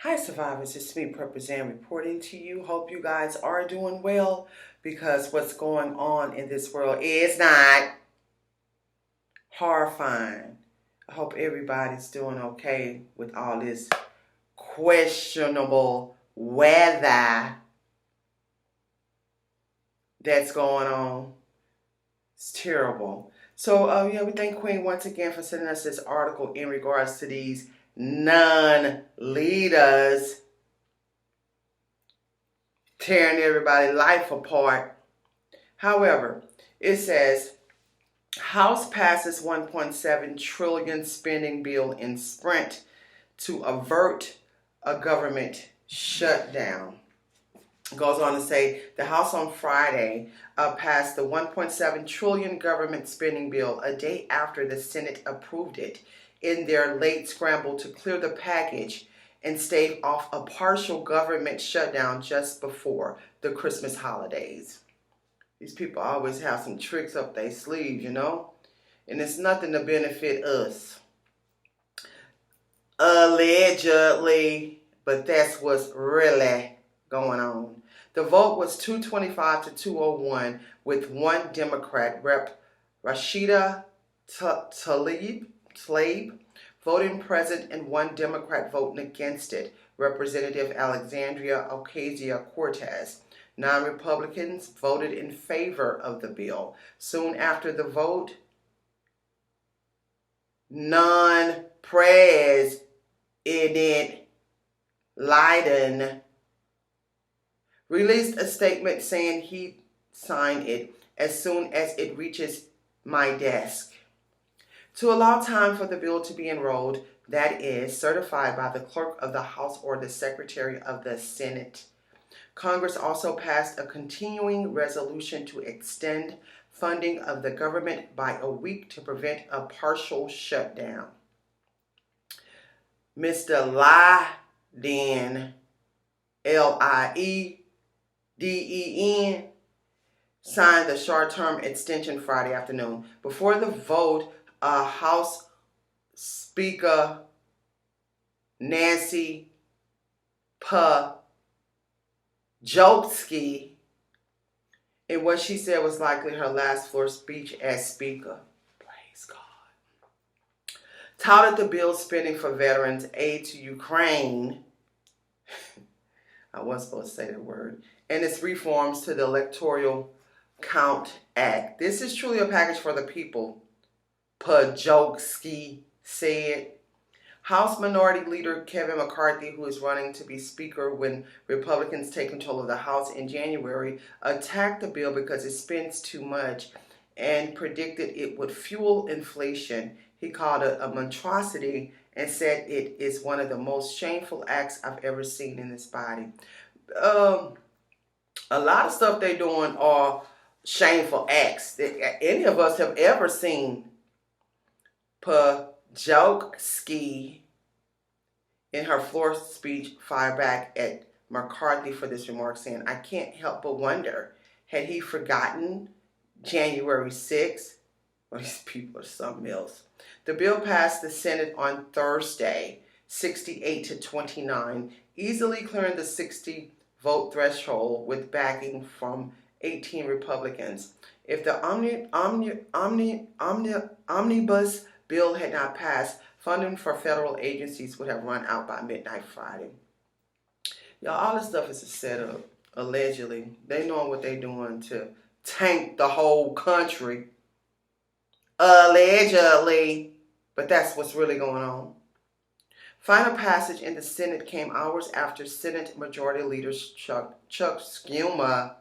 Hi survivors, it's me, Represent, reporting to you. Hope you guys are doing well because what's going on in this world is not horrifying. I hope everybody's doing okay with all this questionable weather that's going on. It's terrible. So we thank Queen once again for sending us this article in regards to these non-leaders tearing everybody's life apart. However, it says, House passes 1.7 trillion spending bill in sprint to avert a government shutdown. It goes on to say the House on Friday passed the 1.7 trillion government spending bill a day after the Senate approved it in their late scramble to clear the package and stave off a partial government shutdown just before the Christmas holidays. These people always have some tricks up their sleeves, you know? And it's nothing to benefit us. Allegedly. But that's what's really going on. The vote was 225 to 201 with one Democrat, Rep. Rashida Tlaib, voting present and one Democrat voting against it, Representative Alexandria Ocasio-Cortez. Non-Republicans voted in favor of the bill. Soon after the vote, non-president Biden released a statement saying he signed it as soon as it reaches my desk. To allow time for the bill to be enrolled, that is, certified by the clerk of the House or the Secretary of the Senate. Congress also passed a continuing resolution to extend funding of the government by a week to prevent a partial shutdown. Mr. Liden, Liden, signed the short-term extension Friday afternoon. Before the vote, House Speaker Nancy Pelosi, in what she said was likely her last floor speech as Speaker, praise God, touted the bill's spending for veterans, aid to Ukraine, I wasn't supposed to say that word, and its reforms to the Electoral Count Act. This is truly a package for the people, Pelosi said. House Minority Leader Kevin McCarthy, who is running to be Speaker when Republicans take control of the House in January, attacked the bill because it spends too much and predicted it would fuel inflation. He called it a monstrosity and said it is one of the most shameful acts I've ever seen in this body. A lot of stuff they're doing are shameful acts that any of us have ever seen. Pelosi, in her floor speech, fired back at McCarthy for this remark, saying, I can't help but wonder, had he forgotten January 6th? Well, these people are something else. The bill passed the Senate on Thursday, 68 to 29, easily clearing the 60-vote threshold with backing from 18 Republicans. If the omnibus bill had not passed, funding for federal agencies would have run out by midnight Friday. Y'all, all this stuff is a setup, allegedly. They know what they're doing to tank the whole country. Allegedly. But that's what's really going on. Final passage in the Senate came hours after Senate Majority Leader Chuck Schumer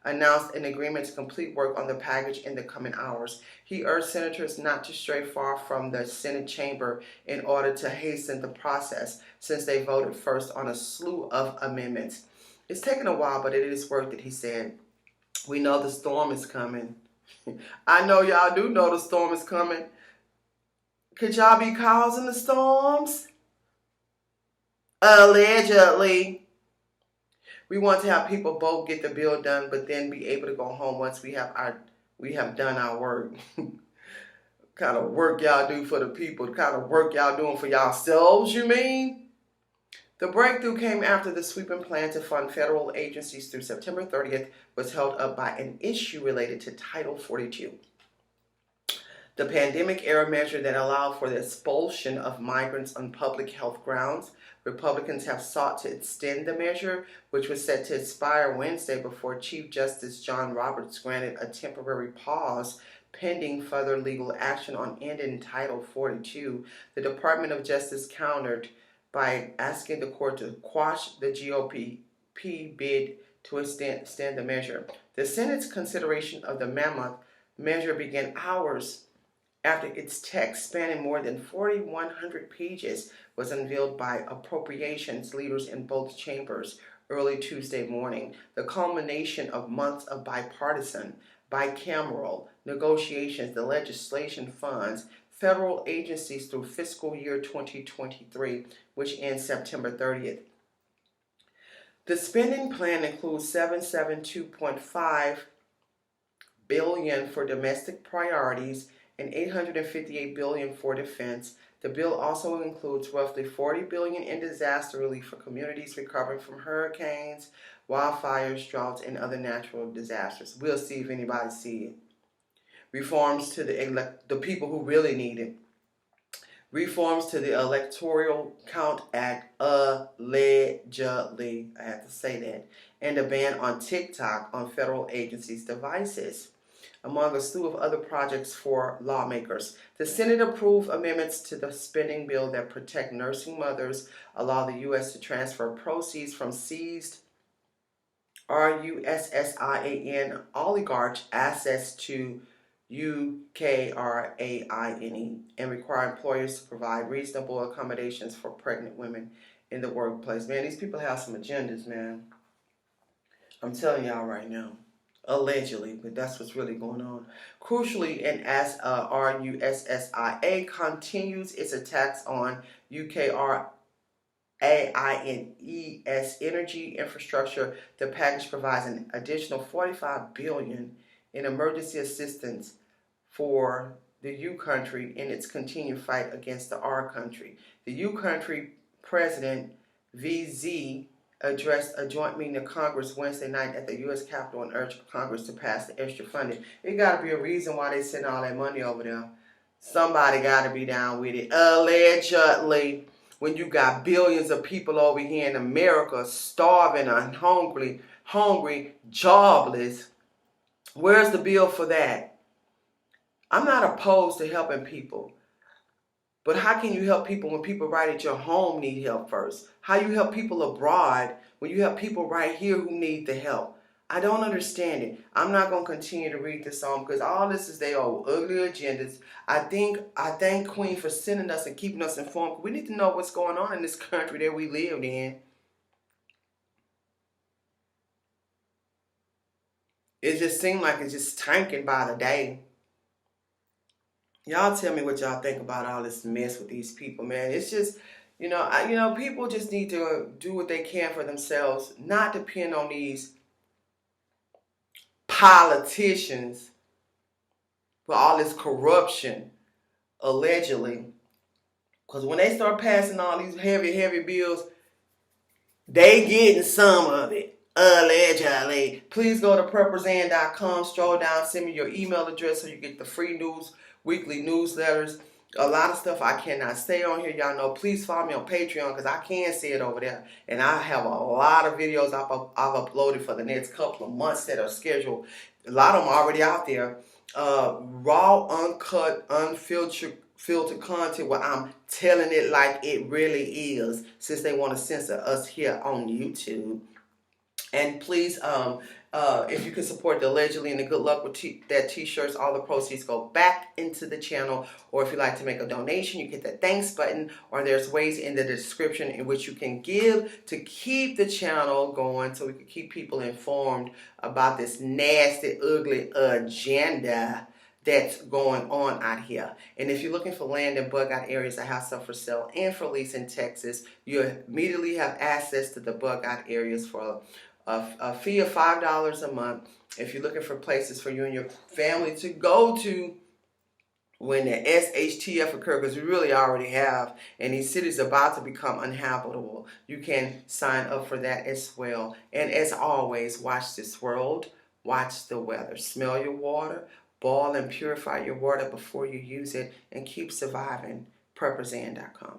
announced an agreement to complete work on the package in the coming hours. He urged senators not to stray far from the Senate chamber in order to hasten the process, since they voted first on a slew of amendments. It's taken a while, but it is worth it, he said. We know the storm is coming. I know y'all do know the storm is coming. Could y'all be causing the storms? Allegedly. We want to have people both get the bill done, but then be able to go home once we have done our work. Kind of work y'all do for the people, the kind of work y'all doing for yourselves, you mean? The breakthrough came after the sweeping plan to fund federal agencies through September 30th was held up by an issue related to Title 42. The pandemic-era measure that allowed for the expulsion of migrants on public health grounds. Republicans have sought to extend the measure, which was set to expire Wednesday before Chief Justice John Roberts granted a temporary pause pending further legal action on ending Title 42. The Department of Justice countered by asking the court to quash the GOP bid to extend the measure. The Senate's consideration of the mammoth measure began hours after its text, spanning more than 4,100 pages, was unveiled by appropriations leaders in both chambers early Tuesday morning, the culmination of months of bipartisan, bicameral negotiations. The legislation funds federal agencies through fiscal year 2023, which ends September 30th. The spending plan includes $772.5 billion for domestic priorities and $858 billion for defense. The bill also includes roughly $40 billion in disaster relief for communities recovering from hurricanes, wildfires, droughts, and other natural disasters. We'll see if anybody sees it. Reforms to the people who really need it. Reforms to the Electoral Count Act, allegedly, I have to say that, and a ban on TikTok on federal agencies' devices, among a slew of other projects for lawmakers. The Senate approved amendments to the spending bill that protect nursing mothers, allow the U.S. to transfer proceeds from seized RUSSIAN oligarch assets to UKRAINE, and require employers to provide reasonable accommodations for pregnant women in the workplace. Man, these people have some agendas, man. I'm telling y'all right now. Allegedly, but that's what's really going on. Crucially, and as RUSSIA continues its attacks on UKRAINE's energy infrastructure, the package provides an additional $45 billion in emergency assistance for the U country in its continued fight against the R country. The U country President VZ addressed a joint meeting of Congress Wednesday night at the U.S. Capitol and urged Congress to pass the extra funding. It got to be a reason why they send all that money over there. Somebody got to be down with it. Allegedly, when you got billions of people over here in America starving and hungry, jobless, where's the bill for that? I'm not opposed to helping people. But how can you help people when people right at your home need help first? How you help people abroad when you have people right here who need the help? I don't understand it. I'm not going to continue to read this on because all this is their old ugly agendas. I thank Queen for sending us and keeping us informed. We need to know what's going on in this country that we live in. It just seems like it's just tanking by the day. Y'all tell me what y'all think about all this mess with these people, man. It's just, people just need to do what they can for themselves, not depend on these politicians for all this corruption, allegedly. Because when they start passing all these heavy bills, they getting some of it, allegedly. Please go to prepperzan.com, stroll down, send me your email address so you get the free weekly newsletters. A lot of stuff I cannot say on here. Y'all know, please follow me on Patreon because I can see it over there. And I have a lot of videos I've uploaded for the next couple of months that are scheduled. A lot of them are already out there. Raw, uncut, unfiltered content where I'm telling it like it really is, since they want to censor us here on YouTube. And please, if you can support the Allegedly and the Good Luck with that t-shirts, all the proceeds go back into the channel. Or if you'd like to make a donation, you hit the thanks button, or there's ways in the description in which you can give to keep the channel going so we can keep people informed about this nasty, ugly agenda that's going on out here. And if you're looking for land in bug out areas, I have stuff for sale and for lease in Texas. You immediately have access to the bug out areas for a fee of $5 a month. If you're looking for places for you and your family to go to when the SHTF occur, because we really already have, and these cities are about to become uninhabitable, you can sign up for that as well. And as always, watch this world, watch the weather, smell your water, boil and purify your water before you use it, and keep surviving. PrepperZan.com.